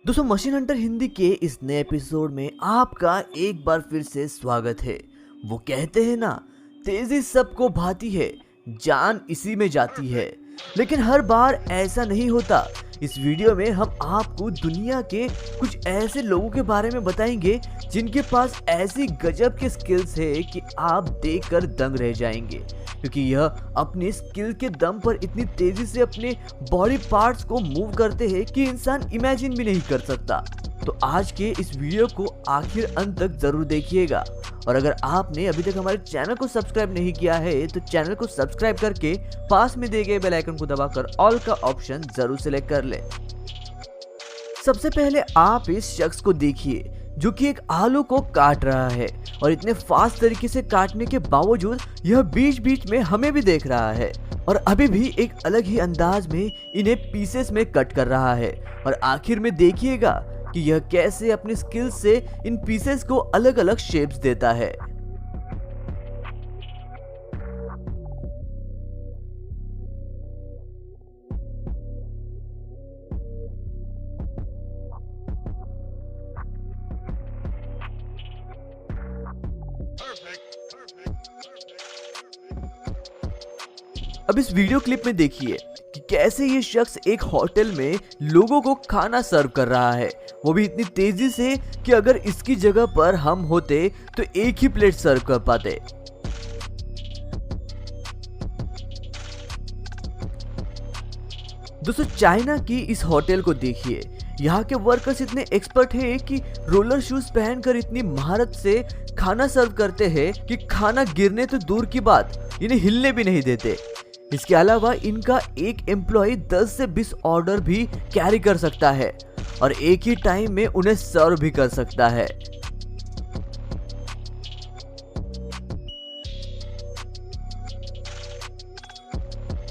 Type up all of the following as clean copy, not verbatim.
दोस्तों, machine Hunter Hindi के इस नए एपिसोड में आपका एक बार फिर से स्वागत है। वो कहते हैं ना, तेजी सबको भाती है, जान इसी में जाती है। लेकिन हर बार ऐसा नहीं होता। इस वीडियो में हम आपको दुनिया के कुछ ऐसे लोगों के बारे में बताएंगे जिनके पास ऐसी गजब के स्किल्स है कि आप देखकर दंग रह जाएंगे, क्योंकि यह अपनी स्किल के दम पर इतनी तेजी से अपने बॉडी पार्ट्स को मूव करते हैं कि इंसान इमेजिन भी नहीं कर सकता। तो आज के इस वीडियो को आखिर अंत तक जरूर देखिएगा। और अगर आपने अभी तक हमारे चैनल को सब्सक्राइब नहीं किया है तो चैनल को सब्सक्राइब करके पास में दिए गए बेल आइकन को दबाकर ऑल का ऑप्शन जरूर सिलेक्ट कर ले। सबसे पहले आप इस शख्स को देखिए जो कि एक आलू को काट रहा है, और इतने फास्ट तरीके से काटने के बावजूद यह बीच बीच में हमें भी देख रहा है और अभी भी एक अलग ही अंदाज में इन्हें पीसेस में कट कर रहा है। और आखिर में देखिएगा कि यह कैसे अपनी स्किल से इन पीसेस को अलग अलग शेप्स देता है। अब इस वीडियो क्लिप में देखिए कि कैसे ये शख्स एक होटल में लोगों को खाना सर्व कर रहा है, वो भी इतनी तेजी से कि अगर इसकी जगह पर हम होते तो एक ही प्लेट सर्व कर पाते। दोस्तों, चाइना की इस होटल को देखिए। यहाँ के वर्कर्स इतने एक्सपर्ट हैं कि रोलर शूज पहनकर इतनी महारत से खाना सर्व करते हैं कि खाना गिरने तो दूर की बात, इन्हें हिलने भी नहीं देते। इसके अलावा इनका एक एम्प्लॉय 10 से 20 ऑर्डर भी कैरी कर सकता है और एक ही टाइम में उन्हें सर्व भी कर सकता है।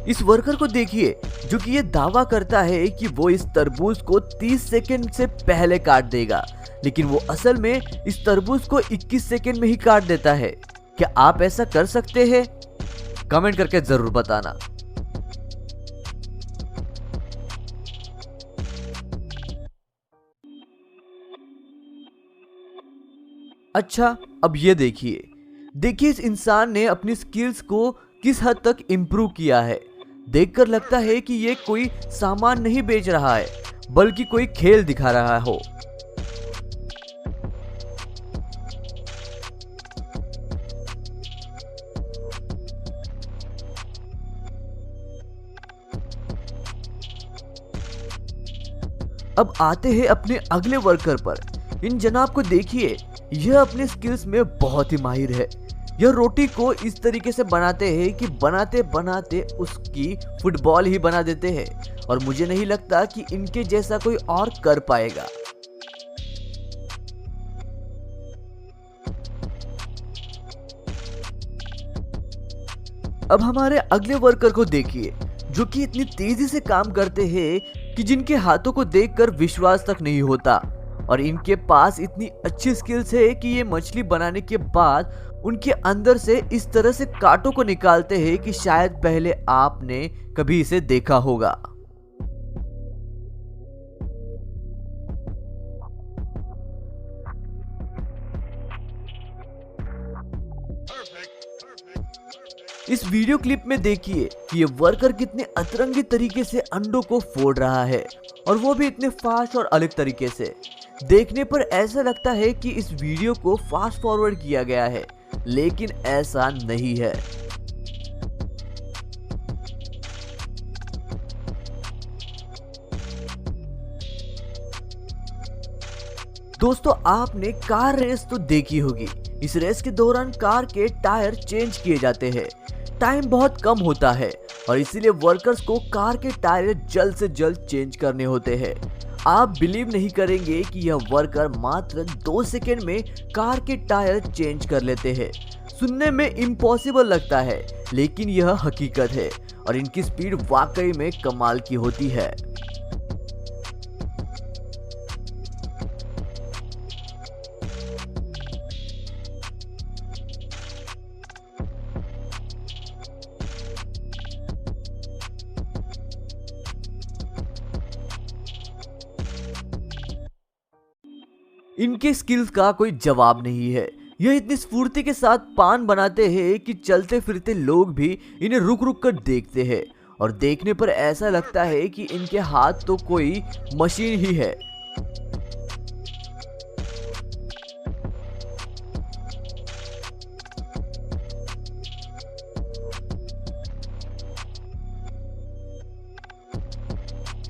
इस वर्कर को देखिए जो कि ये दावा करता है कि वो इस तरबूज को 30 सेकंड से पहले काट देगा, लेकिन वो असल में इस तरबूज को 21 सेकंड में ही काट देता है। क्या आप ऐसा कर सकते हैं? कमेंट करके जरूर बताना। अच्छा, अब ये देखिए इस इंसान ने अपनी स्किल्स को किस हद तक इम्प्रूव किया है। देखकर लगता है कि ये कोई सामान नहीं बेच रहा है बल्कि कोई खेल दिखा रहा हो। अब आते हैं अपने अगले वर्कर पर। इन जनाब को देखिए, यह अपने स्किल्स में बहुत ही माहिर है। यह रोटी को इस तरीके से बनाते हैं कि बनाते बनाते उसकी फुटबॉल ही बना देते हैं, और मुझे नहीं लगता कि इनके जैसा कोई और कर पाएगा। अब हमारे अगले वर्कर को देखिए जो कि इतनी तेजी से काम करते हैं कि जिनके हाथों को देखकर विश्वास तक नहीं होता, और इनके पास इतनी अच्छी स्किल्स है कि ये मछली बनाने के बाद उनके अंदर से इस तरह से कांटों को निकालते हैं कि शायद पहले आपने कभी इसे देखा होगा। इस वीडियो क्लिप में देखिए कि ये वर्कर कितने अतरंगी तरीके से अंडों को फोड़ रहा है, और वो भी इतने फास्ट और अलग तरीके से। देखने पर ऐसा लगता है कि इस वीडियो को फास्ट फॉरवर्ड किया गया है, लेकिन ऐसा नहीं है। दोस्तों, आपने कार रेस तो देखी होगी। इस रेस के दौरान कार के टायर चेंज किए जाते हैं। टाइम बहुत कम होता है और इसीलिए वर्कर्स को कार के टायर जल्द से जल्द चेंज करने होते हैं। आप बिलीव नहीं करेंगे कि यह वर्कर मात्र 2 सेकंड में कार के टायर चेंज कर लेते हैं। सुनने में इम्पॉसिबल लगता है, लेकिन यह हकीकत है और इनकी स्पीड वाकई में कमाल की होती है। इनके स्किल्स का कोई जवाब नहीं है। यह इतनी स्फूर्ति के साथ पान बनाते हैं कि चलते फिरते लोग भी इन्हें रुक रुक कर देखते हैं और देखने पर ऐसा लगता है कि इनके हाथ तो कोई मशीन ही है।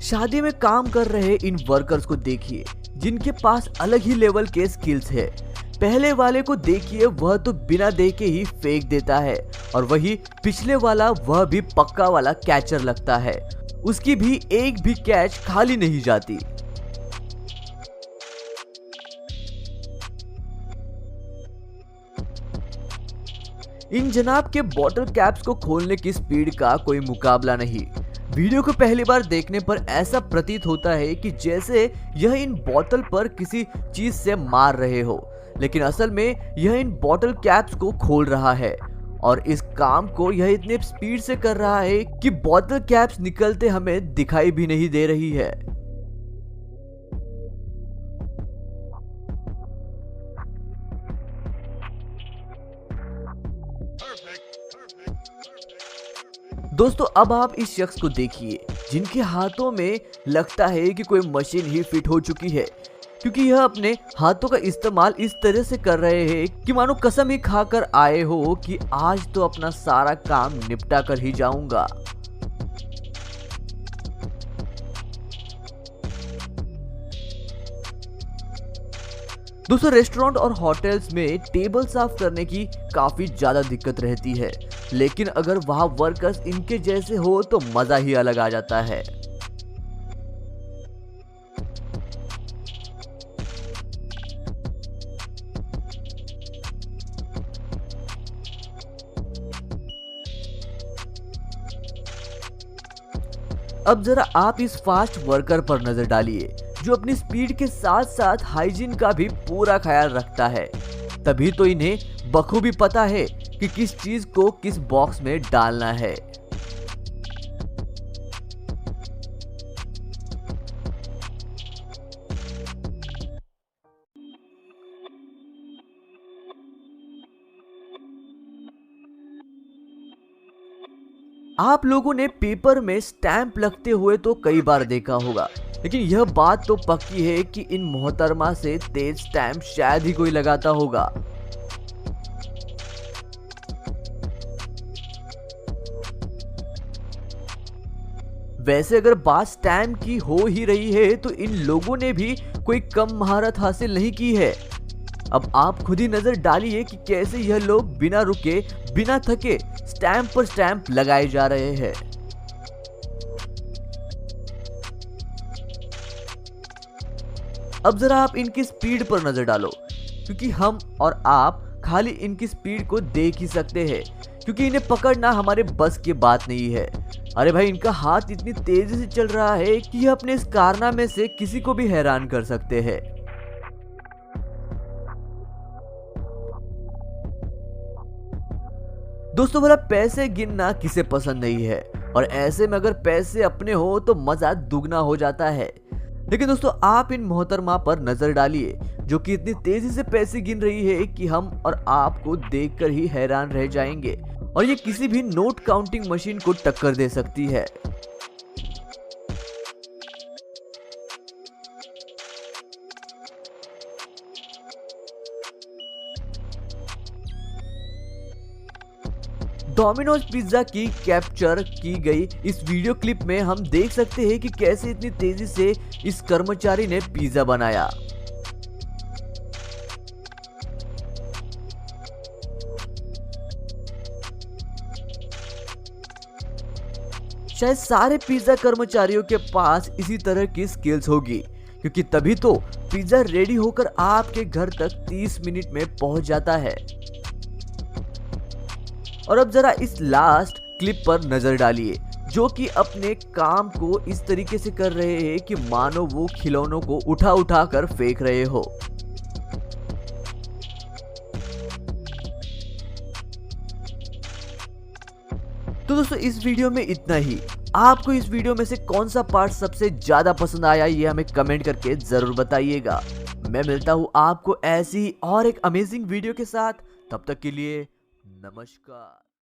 शादी में काम कर रहे इन वर्कर्स को देखिए, जिनके पास अलग ही लेवल के स्किल्स है। पहले वाले को देखिए, वह तो बिना देखे ही फेंक देता है और वही पिछले वाला, वह भी पक्का वाला कैचर लगता है। उसकी भी एक भी कैच खाली नहीं जाती। इन जनाब के बॉटल कैप्स को खोलने की स्पीड का कोई मुकाबला नहीं। वीडियो को पहली बार देखने पर ऐसा प्रतीत होता है कि जैसे यह इन बोतल पर किसी चीज से मार रहे हो, लेकिन असल में यह इन बॉटल कैप्स को खोल रहा है और इस काम को यह इतने स्पीड से कर रहा है कि बॉटल कैप्स निकलते हमें दिखाई भी नहीं दे रही है। दोस्तों, अब आप इस शख्स को देखिए, जिनके हाथों में लगता है कि कोई मशीन ही फिट हो चुकी है, क्योंकि यह अपने हाथों का इस्तेमाल इस तरह से कर रहे हैं कि मानो कसम ही खाकर आए हो कि आज तो अपना सारा काम निपटा कर ही जाऊंगा। दोस्तों, रेस्टोरेंट और होटल्स में टेबल साफ करने की काफी ज्यादा दिक्कत रहती है, लेकिन अगर वहां वर्कर्स इनके जैसे हो तो मजा ही अलग आ जाता है। अब जरा आप इस फास्ट वर्कर पर नजर डालिए, जो अपनी स्पीड के साथ साथ हाइजीन का भी पूरा ख्याल रखता है। तभी तो इन्हें बखूबी पता है कि किस चीज को किस बॉक्स में डालना है। आप लोगों ने पेपर में स्टैंप लगते हुए तो कई बार देखा होगा, लेकिन यह बात तो पक्की है कि इन मोहतरमा से तेज स्टैंप शायद ही कोई लगाता होगा। वैसे अगर बात स्टैंप की हो ही रही है तो इन लोगों ने भी कोई कम महारत हासिल नहीं की है। अब आप खुद ही नजर डालिए कि कैसे यह लोग बिना रुके बिना थके स्टैंप पर स्टैंप लगाए जा रहे हैं। अब जरा आप इनकी स्पीड पर नजर डालो, क्योंकि हम और आप खाली इनकी स्पीड को देख ही सकते हैं, क्योंकि इन्हें पकड़ना हमारे बस की बात नहीं है। अरे भाई, इनका हाथ इतनी तेजी से चल रहा है कि यह अपने इस कारनामे से किसी को भी हैरान कर सकते हैं। दोस्तों, भला पैसे गिनना किसे पसंद नहीं है, और ऐसे में अगर पैसे अपने हो तो मजा दुगना हो जाता है। लेकिन दोस्तों, आप इन मोहतरमा पर नजर डालिए, जो कि इतनी तेजी से पैसे गिन रही है कि हम और आपको देखकर ही हैरान रह जाएंगे, और ये किसी भी नोट काउंटिंग मशीन को टक्कर दे सकती है। डोमिनोज पिज्जा की कैप्चर की गई इस वीडियो क्लिप में हम देख सकते हैं कि कैसे इतनी तेजी से इस कर्मचारी ने पिज्जा बनाया। शायद सारे पिज्जा कर्मचारियों के पास इसी तरह की स्किल्स होगी, क्योंकि तभी तो पिज्जा रेडी होकर आपके घर तक 30 मिनट में पहुंच जाता है। और अब जरा इस लास्ट क्लिप पर नजर डालिए, जो कि अपने काम को इस तरीके से कर रहे हैं कि मानो वो खिलौनों को उठा उठा कर फेंक रहे हो। तो दोस्तों, इस वीडियो में इतना ही। आपको इस वीडियो में से कौन सा पार्ट सबसे ज्यादा पसंद आया, ये हमें कमेंट करके जरूर बताइएगा। मैं मिलता हूँ आपको ऐसी और एक अमेजिंग वीडियो के साथ। तब तक के लिए नमस्कार।